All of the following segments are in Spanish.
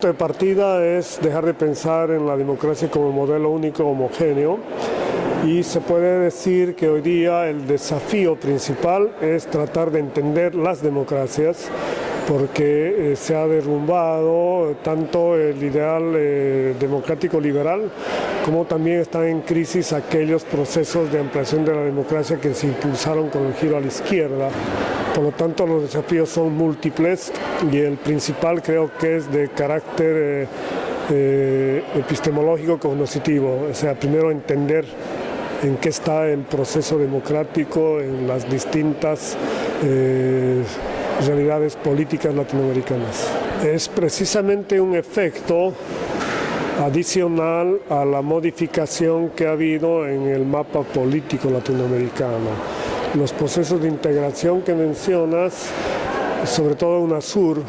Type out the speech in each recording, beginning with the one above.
De partida es dejar de pensar en la democracia como modelo único homogéneo y se puede decir que hoy día el desafío principal es tratar de entender las democracias porque se ha derrumbado tanto el ideal democrático liberal como también están en crisis aquellos procesos de ampliación de la democracia que se impulsaron con el giro a la izquierda. Por lo tanto, los desafíos son múltiples y el principal creo que es de carácter epistemológico cognitivo, o sea, primero entender en qué está el proceso democrático en las distintas realidades políticas latinoamericanas. Es precisamente un efecto adicional a la modificación que ha habido en el mapa político latinoamericano. Los procesos de integración que mencionas, sobre todo UNASUR,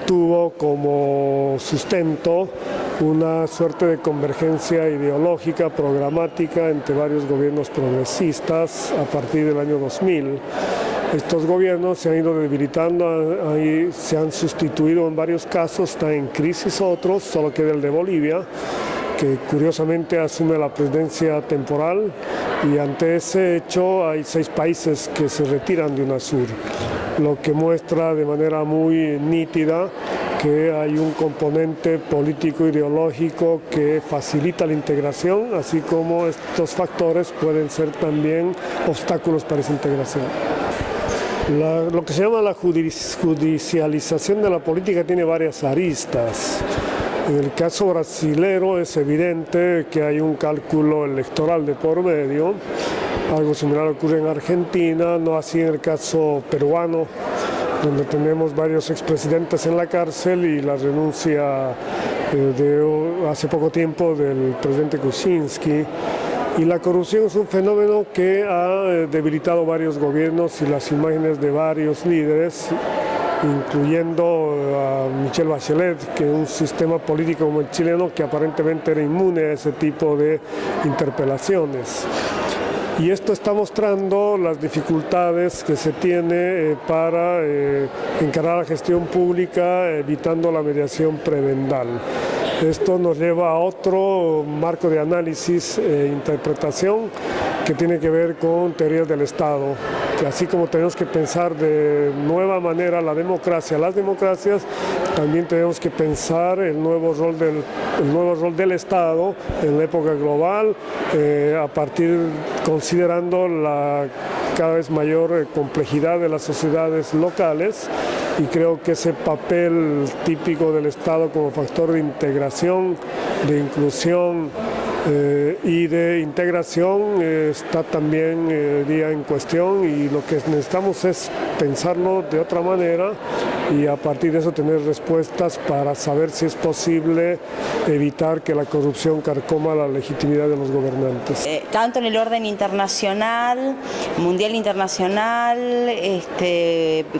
tuvo como sustento una suerte de convergencia ideológica, programática entre varios gobiernos progresistas a partir del año 2000. Estos gobiernos se han ido debilitando, se han sustituido en varios casos, están en crisis otros, solo queda el de Bolivia, que curiosamente asume la presidencia temporal, y ante ese hecho hay 6 países que se retiran de UNASUR, lo que muestra de manera muy nítida que hay un componente político ideológico que facilita la integración, así como estos factores pueden ser también obstáculos para esa integración. Lo que se llama la judicialización de la política tiene varias aristas. En el caso brasilero es evidente que hay un cálculo electoral de por medio. Algo similar ocurre en Argentina, no así en el caso peruano, donde tenemos varios expresidentes en la cárcel y la renuncia hace poco tiempo del presidente Kuczynski. Y la corrupción es un fenómeno que ha debilitado varios gobiernos y las imágenes de varios líderes, incluyendo a Michelle Bachelet, que es un sistema político como el chileno que aparentemente era inmune a ese tipo de interpelaciones. Y esto está mostrando las dificultades que se tiene para encarar la gestión pública evitando la mediación prebendal. Esto nos lleva a otro marco de análisis e interpretación que tiene que ver con teorías del Estado, que así como tenemos que pensar de nueva manera las democracias, también tenemos que pensar el nuevo rol del Estado en la época global, considerando la cada vez mayor complejidad de las sociedades locales, y creo que ese papel típico del Estado como factor de integración, de inclusión y de integración está también día en cuestión, y lo que necesitamos es pensarlo de otra manera y a partir de eso tener respuestas para saber si es posible evitar que la corrupción carcoma la legitimidad de los gobernantes. Tanto en el orden internacional, mundial internacional,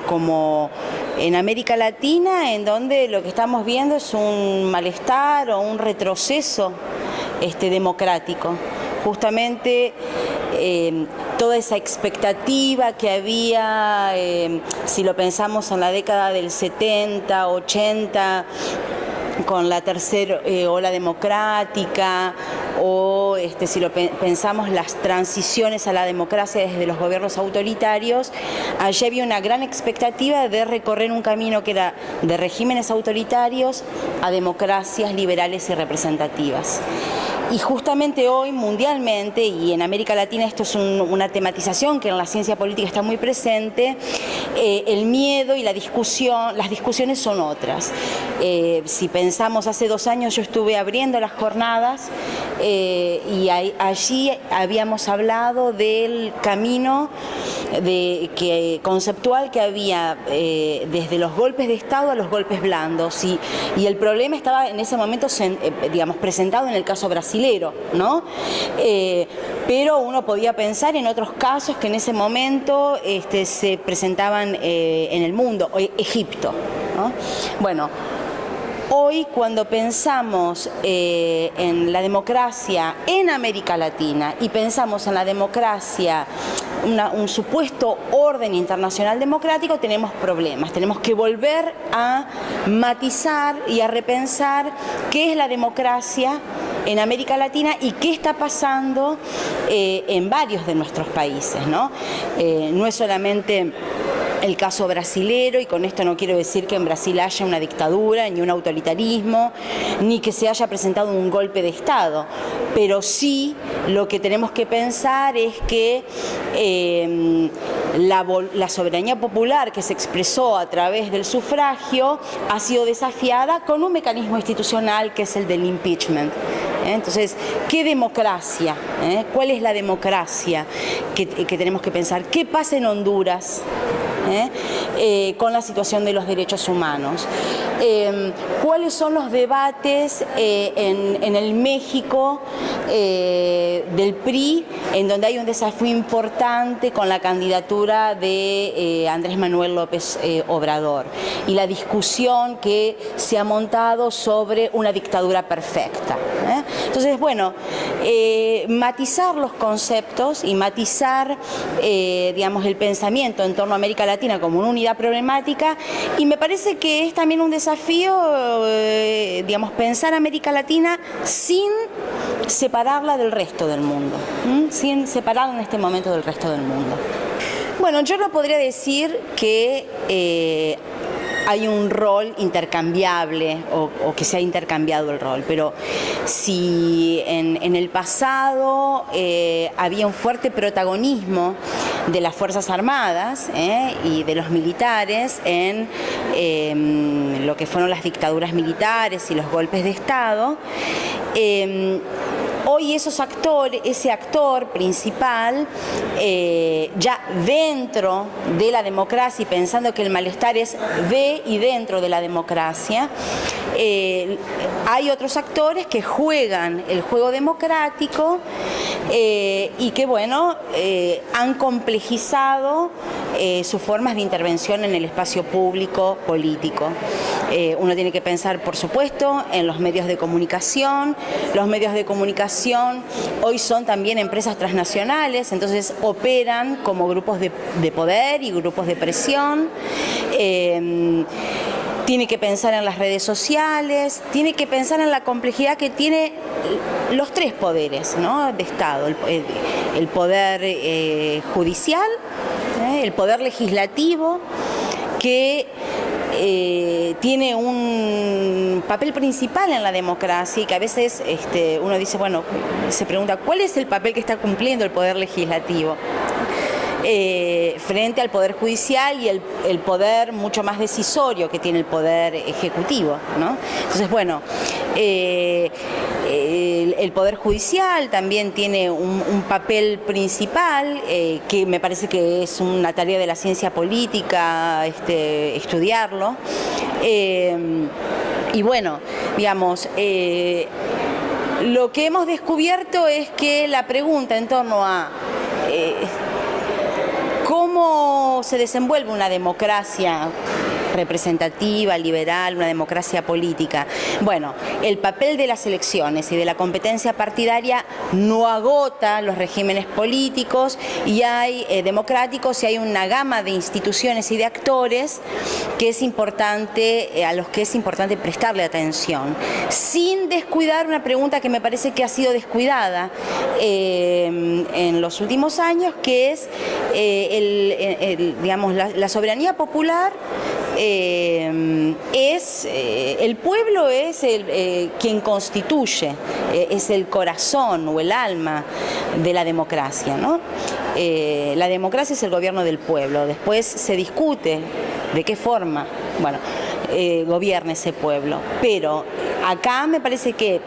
como en América Latina, en donde lo que estamos viendo es un malestar o un retroceso democrático. Justamente toda esa expectativa que había, si lo pensamos en la década del 70, 80, con la tercera ola democrática, o si lo pensamos las transiciones a la democracia desde los gobiernos autoritarios, allí había una gran expectativa de recorrer un camino que era de regímenes autoritarios a democracias liberales y representativas. Y justamente hoy, mundialmente, y en América Latina esto es una tematización que en la ciencia política está muy presente, el miedo y las discusiones son otras. Si pensamos hace 2 años, yo estuve abriendo las jornadas y allí habíamos hablado del camino conceptual que había desde los golpes de Estado a los golpes blandos, y el problema estaba en ese momento presentado en el caso brasilero, ¿no? Pero uno podía pensar en otros casos que en ese momento se presentaban en el mundo, Egipto, ¿no? Bueno, hoy cuando pensamos en la democracia en América Latina y pensamos en la democracia un supuesto orden internacional democrático, tenemos problemas. Tenemos que volver a matizar y a repensar qué es la democracia en América Latina y qué está pasando en varios de nuestros países, ¿no? No es solamente el caso brasilero, y con esto no quiero decir que en Brasil haya una dictadura, ni un autoritarismo, ni que se haya presentado un golpe de Estado, pero sí lo que tenemos que pensar es que la soberanía popular que se expresó a través del sufragio ha sido desafiada con un mecanismo institucional que es el del impeachment. Entonces, ¿qué democracia? ¿Cuál es la democracia que tenemos que pensar? ¿Qué pasa en Honduras con la situación de los derechos humanos? ¿Cuáles son los debates en el México del PRI, en donde hay un desafío importante con la candidatura de Andrés Manuel López Obrador y la discusión que se ha montado sobre una dictadura perfecta? Entonces, bueno, matizar los conceptos y matizar, digamos, el pensamiento en torno a América Latina como una unidad problemática, y me parece que es también un desafío, digamos, pensar América Latina sin separarla del resto del mundo, sin separarla en este momento del resto del mundo. Bueno, yo no podría decir que hay un rol intercambiable o que se ha intercambiado el rol, pero si en el pasado había un fuerte protagonismo de las Fuerzas Armadas y de los militares en lo que fueron las dictaduras militares y los golpes de Estado, hoy ese actor principal, ya dentro de la democracia y pensando que el malestar es de y dentro de la democracia, hay otros actores que juegan el juego democrático y que, bueno, han complejizado sus formas de intervención en el espacio público político. Uno tiene que pensar, por supuesto, en los medios de comunicación. Los medios de comunicación hoy son también empresas transnacionales, entonces operan como grupos de poder y grupos de presión. Tiene que pensar en las redes sociales, tiene que pensar en la complejidad que tiene los tres poderes, ¿no?, de Estado: el poder judicial, el poder legislativo, que tiene un papel principal en la democracia y que a veces uno dice, bueno, se pregunta, ¿cuál es el papel que está cumpliendo el poder legislativo frente al poder judicial y el poder mucho más decisorio que tiene el poder ejecutivo, ¿no? Entonces, bueno, el poder judicial también tiene un papel principal que me parece que es una tarea de la ciencia política estudiarlo, y bueno, digamos, lo que hemos descubierto es que la pregunta en torno a ¿cómo se desenvuelve una democracia representativa, liberal, una democracia política? Bueno, el papel de las elecciones y de la competencia partidaria no agota los regímenes políticos y hay democráticos, y hay una gama de instituciones y de actores que es importante, a los que es importante prestarle atención, sin descuidar una pregunta que me parece que ha sido descuidada en los últimos años, que es digamos, la soberanía popular. El pueblo es quien constituye, es el corazón o el alma de la democracia, ¿no? La democracia es el gobierno del pueblo. Después se discute de qué forma, bueno, gobierna ese pueblo, pero acá me parece que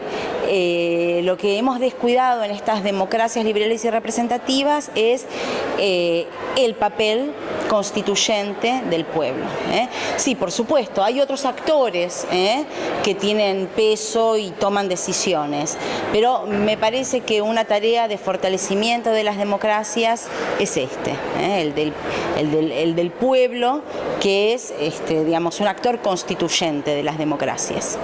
lo que hemos descuidado en estas democracias liberales y representativas es el papel constituyente del pueblo. Sí, por supuesto, hay otros actores que tienen peso y toman decisiones, pero me parece que una tarea de fortalecimiento de las democracias es el del pueblo, que es digamos, un actor constituyente de las democracias.